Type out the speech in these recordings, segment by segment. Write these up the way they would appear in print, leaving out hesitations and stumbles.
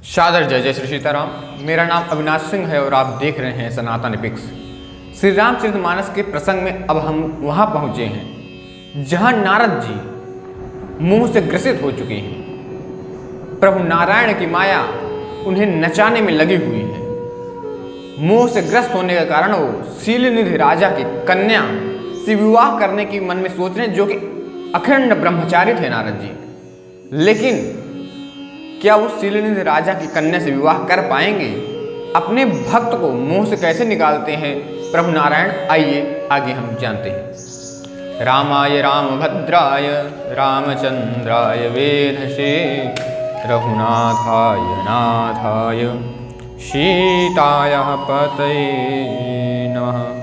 सादर जय जय श्री सीताराम। मेरा नाम अविनाश सिंह है और आप देख रहे हैं सनातन एपिक्स। श्री रामचरितमानस के प्रसंग में अब हम वहां पहुंचे हैं जहां नारद जी मोह से ग्रसित हो चुके हैं। प्रभु नारायण की माया उन्हें नचाने में लगी हुई है। मोह से ग्रस्त होने के कारण वो शीलनिधि राजा की कन्या से विवाह करने की मन में सोच रहे हैं, जो कि अखंड ब्रह्मचारी थे नारद जी। लेकिन क्या वो शीलनिधि राजा की कन्या से विवाह कर पाएंगे? अपने भक्त को मोह से कैसे निकालते हैं प्रभु नारायण, आइए आगे हम जानते हैं। रामाय रामभद्राय रामचंद्राय वेधसे रघुनाथाय नाथाय सीताय पतये नमः।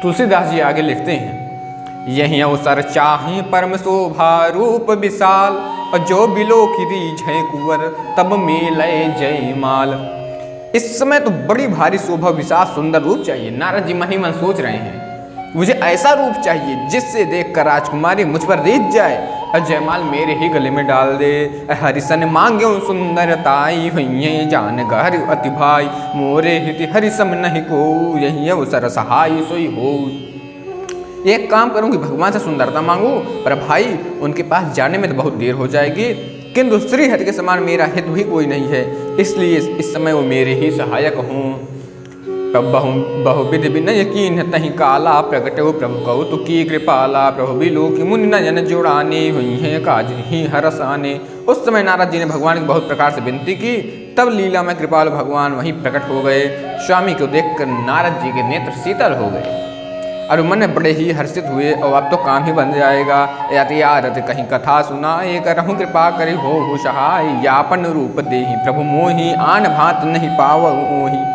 तुलसीदास जी आगे लिखते हैं, यही अवसर चाहे परम शोभा रूप विशाल, और जो बिलो की जय कुंवर तब मेलय जय माल। इस समय तो बड़ी भारी शोभा विशाल सुंदर रूप चाहिए। नारद जी मन ही मन सोच रहे हैं, मुझे ऐसा रूप चाहिए जिससे देखकर राजकुमारी मुझ पर रीझ जाए और जयमाल मेरे ही गले में डाल दे। हरिसन मांग्यो सुंदरताई हुई जान गहर अति भाई, मोरे हिति हरिसम नहीं को यही अवसर सहाय सोई हो। एक काम करूंगी, भगवान से सुंदरता मांगू, पर भाई उनके पास जाने में तो बहुत देर हो जाएगी। किंतु श्री हरि के समान मेरा हित भी कोई नहीं है, इसलिए इस समय वो मेरे ही सहायक हूँ। बहुविध विनय कीन तहि काला, प्रगटो प्रभु कौतुक की कृपाला। प्रभु बिलो की मुनि नयन जोड़ाने हुई है काज ही हरस आने। उस समय नारद जी ने भगवान की बहुत प्रकार से विनती की, तब लीला में कृपालु भगवान वहीं प्रकट हो गए। स्वामी को देखकर नारद जी के नेत्र शीतल हो गए और मन में बड़े ही हर्षित हुए। और अब तो काम ही बन जाएगा। यति आरत कहीं कथा सुनाए, करहु कृपा करी हो सहाय। यापन रूप देहि प्रभु मोहि, आन भांत नहीं पाव ओहि।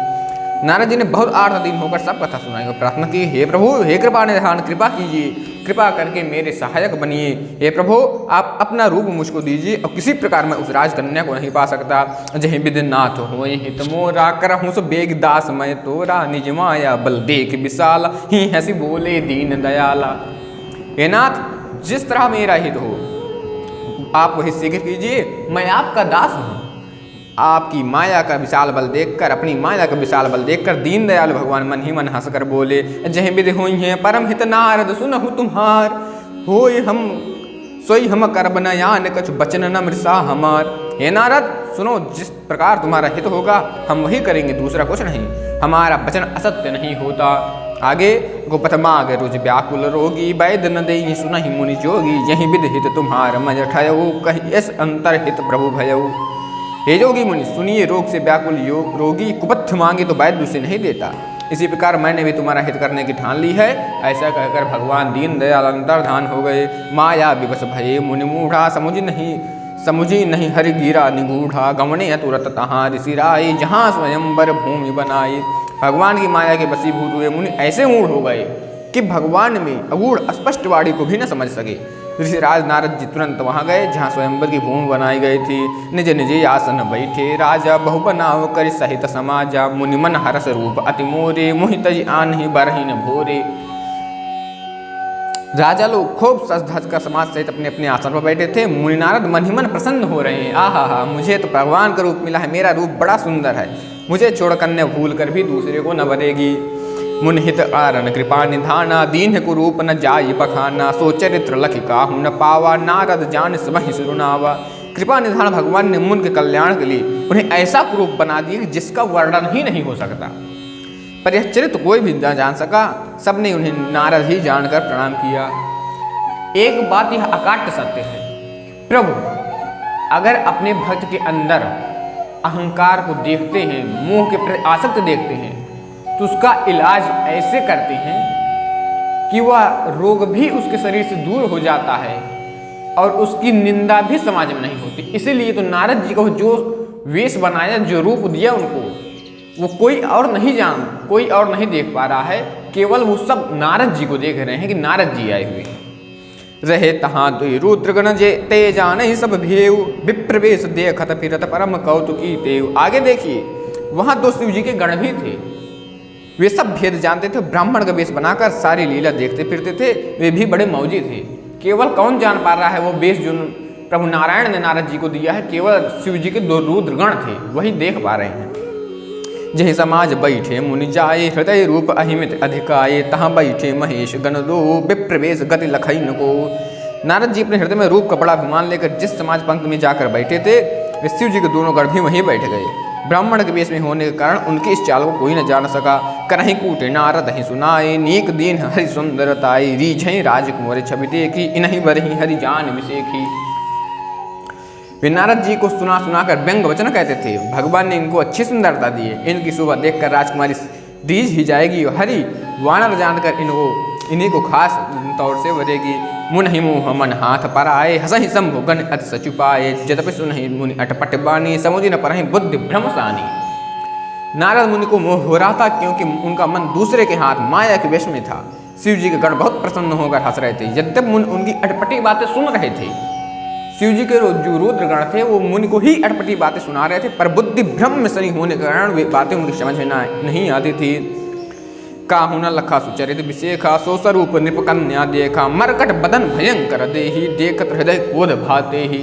नारद जी ने बहुत 8 दिन होकर सब कथा सुनाई और प्रार्थना की, हे प्रभु हे कृपा निधान, कृपा कीजिए, कृपा करके मेरे सहायक बनिए। हे प्रभु आप अपना रूप मुझको दीजिए, और किसी प्रकार मैं उस राजकन्या को नहीं पा सकता। जहि विधिनाथ हो हित मोरा, करहूँ सो बेग दास मैं तोरा। निज माया बल देख विशाला, ही हंसी बोले दीन दयाला। हे नाथ, जिस तरह मेरा हित हो आप वही शीघ्र कीजिए, मैं आपका दास हूँ। आपकी माया का विशाल बल देखकर, अपनी माया का विशाल बल देखकर दीन दयाल भगवान मन ही मन हंसकर बोले, जह विधि हुई है परम हित नारद सुनहु तुम्हार। होय हम सोई हम कर बनयान, कछु बचन न मृषा हमार। हे नारद सुनो, जिस प्रकार तुम्हारा हित होगा हम वही करेंगे, दूसरा कुछ नहीं। हमारा वचन असत्य नहीं होता। आगे गोपथ माग रुज व्याकुल रोगी, वैद न देहि सुनहि मुनि जोगी। यही विधि हित तुम्हार मज ठयऊ, कहि इस अंतर हित प्रभु भयऊ। हे जोगी मुनि सुनिए, रोग से व्याकुल रोगी कुपथ मांगे तो वैद्य उसे नहीं देता। इसी प्रकार मैंने भी तुम्हारा हित करने की ठान ली है। ऐसा कहकर भगवान दीन दयाल अंतर्धान हो गए। माया विवश भये मुनि मूढ़ा, समुझी नहीं हरि गिरा निगूढ़ा। गमने तुरत तहाँ ऋषि राय, जहाँ स्वयंवर भूमि बनाई। भगवान की माया के वशीभूत हुए मुनि ऐसे मूढ़ हो गए कि भगवान में अगूढ़ स्पष्ट वाणी को भी न समझ सके। ऋषिराज नारद जी तुरंत वहां गए जहां स्वयंवर की भूमि बनाई गई थी। निज निज आसन बैठे राजा, बहु बनाव कर सहित समाजा। मुनि मन हरस रूप अति मोरे, मोहित आन ही बरही न भोरे। राजा लोग खूब सज धज कर समाज सहित अपने अपने आसन पर बैठे थे। मुनि नारद मन ही मन प्रसन्न हो रहे हैं। आहा, मुझे तो भगवान का रूप मिला है, मेरा रूप बड़ा सुंदर है, मुझे छोड़ कन्या भूल कर भी दूसरे को न बरेगी। मुनिहित आरण कृपा निधाना, दीन कुरूप न जाय बखाना। सो चरित्र लखि काहू न पावा, नारद जान समहि सुरुनावा। कृपा निधान भगवान ने मुन के कल्याण के लिए उन्हें ऐसा कुरूप बना दिया जिसका वर्णन ही नहीं हो सकता। पर यह चरित्र कोई भी न जान सका, सबने उन्हें नारद ही जानकर प्रणाम किया। एक बात यह अकाट्य सत्य है, प्रभु अगर अपने भक्त के अंदर अहंकार को देखते हैं, मोह के प्रति आसक्त देखते हैं, तो उसका इलाज ऐसे करते हैं कि वह रोग भी उसके शरीर से दूर हो जाता है और उसकी निंदा भी समाज में नहीं होती। इसीलिए तो नारद जी को जो वेश बनाया, जो रूप दिया उनको, वो कोई और नहीं देख पा रहा है, केवल वो सब नारद जी को देख रहे हैं कि नारद जी आए हुए रहे। तहाँ दुई रुद्रगण जे ते जाने सब भेव, विप्रवेश देखत फिरत परम कौतुकी देव। आगे देखिए, वहां 2 शिव जी के गण भी थे। वे सब भेद जानते थे। ब्राह्मण का वेश बनाकर सारी लीला देखते फिरते थे। वे भी बड़े मौजी थे। केवल कौन जान पा रहा है वो वेश जो प्रभु नारायण ने नारद जी को दिया है, केवल शिव जी के 2 रुद्रगण थे वही देख पा रहे हैं। जही समाज बैठे मुनि जाए, हृदय रूप अहिमित अधिकाये, तहाँ बैठे महेश गण दो, विप्रवेश गति लखइन को। नारद जी अपने हृदय में रूप का बड़ा अभिमान लेकर जिस समाज पंक्ति में जाकर बैठे थे, वे शिव जी के दोनों गण भी वहीं बैठ गए। ब्राह्मण के वेश में होने के कारण उनकी इस चाल को कोई न जान सका। करहीं कूटे नारद ही सुनाए, नीक दीन हरि सुंदरताई, रीझई राजकुंवर छवि देखी, इन्हीं बरही हरि जान विसेखी। वे नारद जी को सुना सुनाकर व्यंग वचन कहते थे। भगवान ने इनको अच्छी सुंदरता दी है, इनकी शोभा देखकर राजकुमारी रीझ ही जाएगी और हरि वानर जानकर इन्हीं को खास तौर से वरेगी। मुन ही मुँह मन हाथ पर आए, हसहि शंभु गण अति सचुपाए, जदपि सुनहि मुनि अटपट बानी, समुझि न परहि बुद्धि भ्रमसानी। नारद मुनि को मोह हो रहा था क्योंकि उनका मन दूसरे के हाथ माया के वश में था। शिव जी के गण बहुत प्रसन्न होकर हंस रहे थे। यद्यपि मुनि उनकी अटपटी बातें सुन रहे थे, शिव जी के जो रुद्रगण थे वो मुनि को ही अटपटी बातें सुना रहे थे, पर बुद्धि भ्रम में सनी होने के कारण वे बातें उनकी समझ में नहीं आती थी। काहू न लखा सुचरित विशेखा, सो स्वरूप नृप कन्या देखा, मरकट बदन भयंकर देही, देखत हृदय क्रोध भाते ही।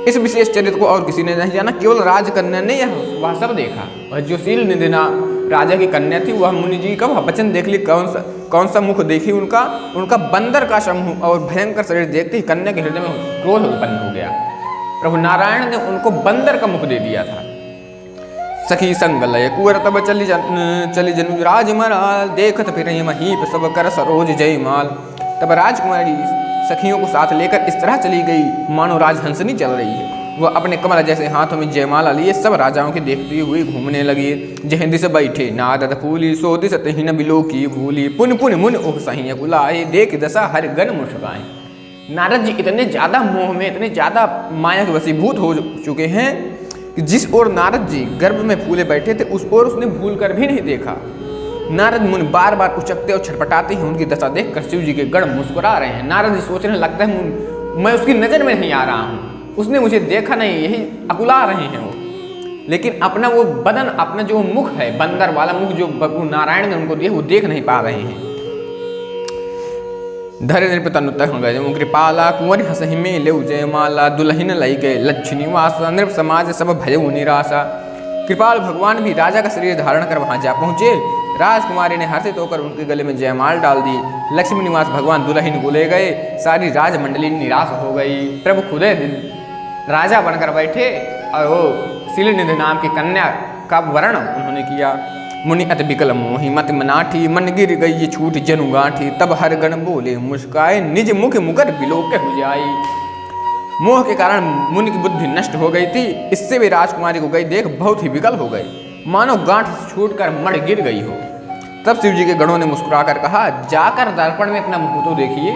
इस विशेष चरित्र को और किसी ने नहीं जाना, केवल राजकन्या ने वह सब देखा। और जो शील निधिना राजा की कन्या थी वह मुनि जी का वचन देख ली। कौन सा मुख देखी उनका बंदर का समूह और भयंकर शरीर देखते ही कन्या के हृदय में क्रोध उत्पन्न हो गया। प्रभु नारायण ने उनको बंदर का मुख दे दिया था। सखी संग लय कुंवर तब चली जन राजमराल, देखत फिर महीप सब कर सरोज जयमाल। तब राजकुमारी सखियों को साथ लेकर इस तरह चली गई मानो राजहंसनी चल रही है। वह अपने कमल जैसे हाथों में जयमाला लिए सब राजाओं के देखते हुए घूमने लगी। जह दिस बैठे नारद फूली, सो दिस तहि न बिलो की भूली, पुन पुन मुन ओह सही कुलाए, देख दशा हर गण मुस्काए। नारद जी इतने ज्यादा मोह में, इतने ज्यादा माया के वशीभूत हो चुके हैं कि जिस ओर नारद जी गर्भ में फूले बैठे थे उस ओर उसने भूल कर भी नहीं देखा। नारद मुनि बार बार उचकते और छटपटाते हैं। उनकी दशा देखकर शिव जी के गण मुस्कुरा रहे हैं। नारद जी सोचने लगता है मैं उसकी नजर में नहीं आ रहा हूँ, उसने मुझे देखा नहीं, यही अकुला रहे हैं वो। लेकिन अपना वो बदन, अपना जो मुख है बंदर वाला मुख जो नारायण ने उनको दिया वो देख नहीं पा रहे हैं। धरे नृप तनु तह गए कृपाला, कुंवर हसहि में लेउ जयमाला, दुल्हन लई गए लक्ष्मी वासा, नृप समाज सब भयउ निराशा। कृपाल भगवान भी राजा का शरीर धारण कर वहां जा पहुंचे। राजकुमारी ने हर्षित होकर उनके गले में जयमाल डाल दी। लक्ष्मी निवास भगवान दुल्हन को ले गए। सारी राजमंडली निराश हो गई। प्रभु खुदे राजा बनकर बैठे और वो शीलनिधि नाम की कन्या का वर्ण उन्होंने किया। मुनि अति विकल मोहि मति मनाठी, मन गिर गई ये छूट जनु गांठी, तब हर गण बोले मुस्काए, निज मुख मुकर बिलोक हो जाई। मोह के कारण मुनि की बुद्धि नष्ट हो गई थी। इससे वे राजकुमारी को गई देख बहुत ही विकल हो गए, मानो गांठ छूट कर मड़ गिर गई हो। तब शिव जी के गणों ने मुस्कुराकर कहा, जाकर दर्पण में अपना मुंह तो देखिए।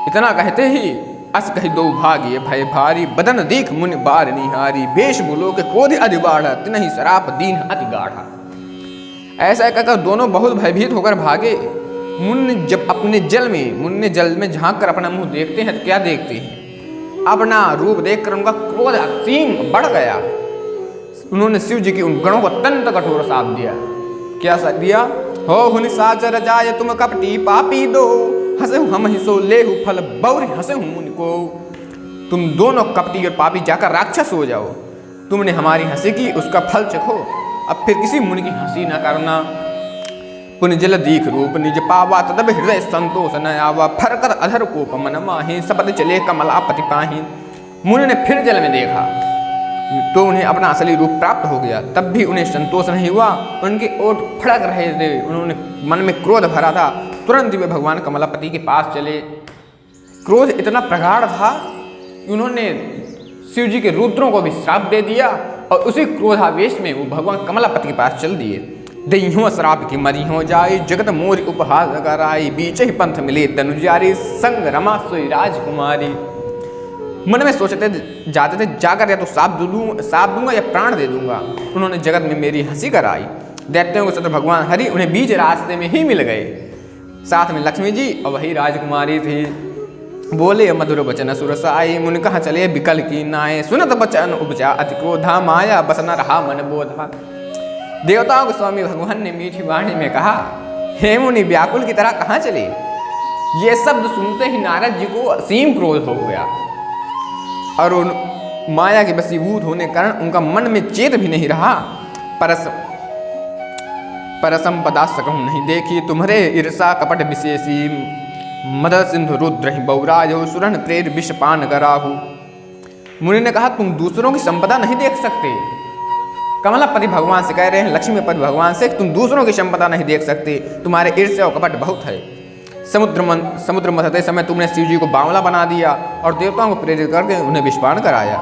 इतना कहते ही अस कही दो भाग्य भय भारी, बदन देख मुनि बार निहारी, बेश बुलो के क्रोध अधि बाढ़ा, तिनहि सराप दीन अति गाढ़ा। ऐसा कहकर दोनों बहुत भयभीत होकर भागे। मुनि जब अपने जल में झांक कर अपना मुंह देखते हैं तो क्या देखते हैं? अपना रूप देखकर उनका क्रोध असीम बढ़ गया। उन्होंने शिव जी की उन गणों को अत्यंत कठोर शाप दिया। क्या सा दिया? हो हुनि साचर जाय तुम कपटी पापी दो, हंसे हम ही सो लेहु फल बौर हंसे मुनि को। तुम दोनों कपटी और पापी जाकर राक्षस हो जाओ। तुमने हमारी हंसी की, उसका फल चखो। अब फिर किसी मुनि की हंसी न करना। पुनि जल दीख रूप निज पावा, तदब हृदय संतोष न आवा, फरकर अधर कोप मन माहि, सपद चले कमलापति पाहि। मुनि ने फिर जल में देखा तो उन्हें अपना असली रूप प्राप्त हो गया। तब भी उन्हें संतोष नहीं हुआ। उनके ओठ फड़क रहे थे, उन्होंने मन में क्रोध भरा था। तुरंत वे भगवान कमलापति के पास चले। क्रोध इतना प्रगाढ़ था कि उन्होंने शिव जी के रुद्रों को भी श्राप दे दिया और उसी क्रोधावेश में वो भगवान कमलापति के पास चल दिए। दइहों श्राप की मरी हो जाए, जगत मोर उपहास कराई, बीच ही पंथ मिले तनुजारी, संग रमा सोई राजकुमारी। मन में सोचते जाते थे, जाकर या तो साप दूंगा या प्राण दे दूंगा। उन्होंने जगत में मेरी हंसी कराई। दैत्यों के शत्रु भगवान हरि उन्हें बीच रास्ते में ही मिल गए। साथ में लक्ष्मी जी और वही राजकुमारी थी। बोले मधुर बचन सुरसाई, मुनि कहाँ चले बिकल की नाय, सुनत बचन उपजा अति क्रोधा, माया बस न रहा मन बोधा। देवताओं को स्वामी भगवान ने मीठी वाणी में कहा, हे मुनि व्याकुल की तरह कहाँ चले। ये शब्द सुनते ही नारद जी को असीम क्रोध हो गया और उन माया के वशीभूत होने के कारण उनका मन में चेत भी नहीं रहा। परसम पदा सकूँ नहीं देखी तुम्हारे ईर्षा कपट विशेषी, मदद सिंधु रुद्र ही बौराज हो सुरन प्रेर विषपान कराहू। मुनि ने कहा, तुम दूसरों की संपदा नहीं देख सकते। कमलापति भगवान से कह रहे हैं, लक्ष्मीपति भगवान से, तुम दूसरों की संपदा नहीं देख सकते, तुम्हारे ईर्ष्या और कपट बहुत है। समुद्र मथते समय तुमने शिव जी को बावला बना दिया और देवताओं को प्रेरित करके उन्हें विषपान कराया।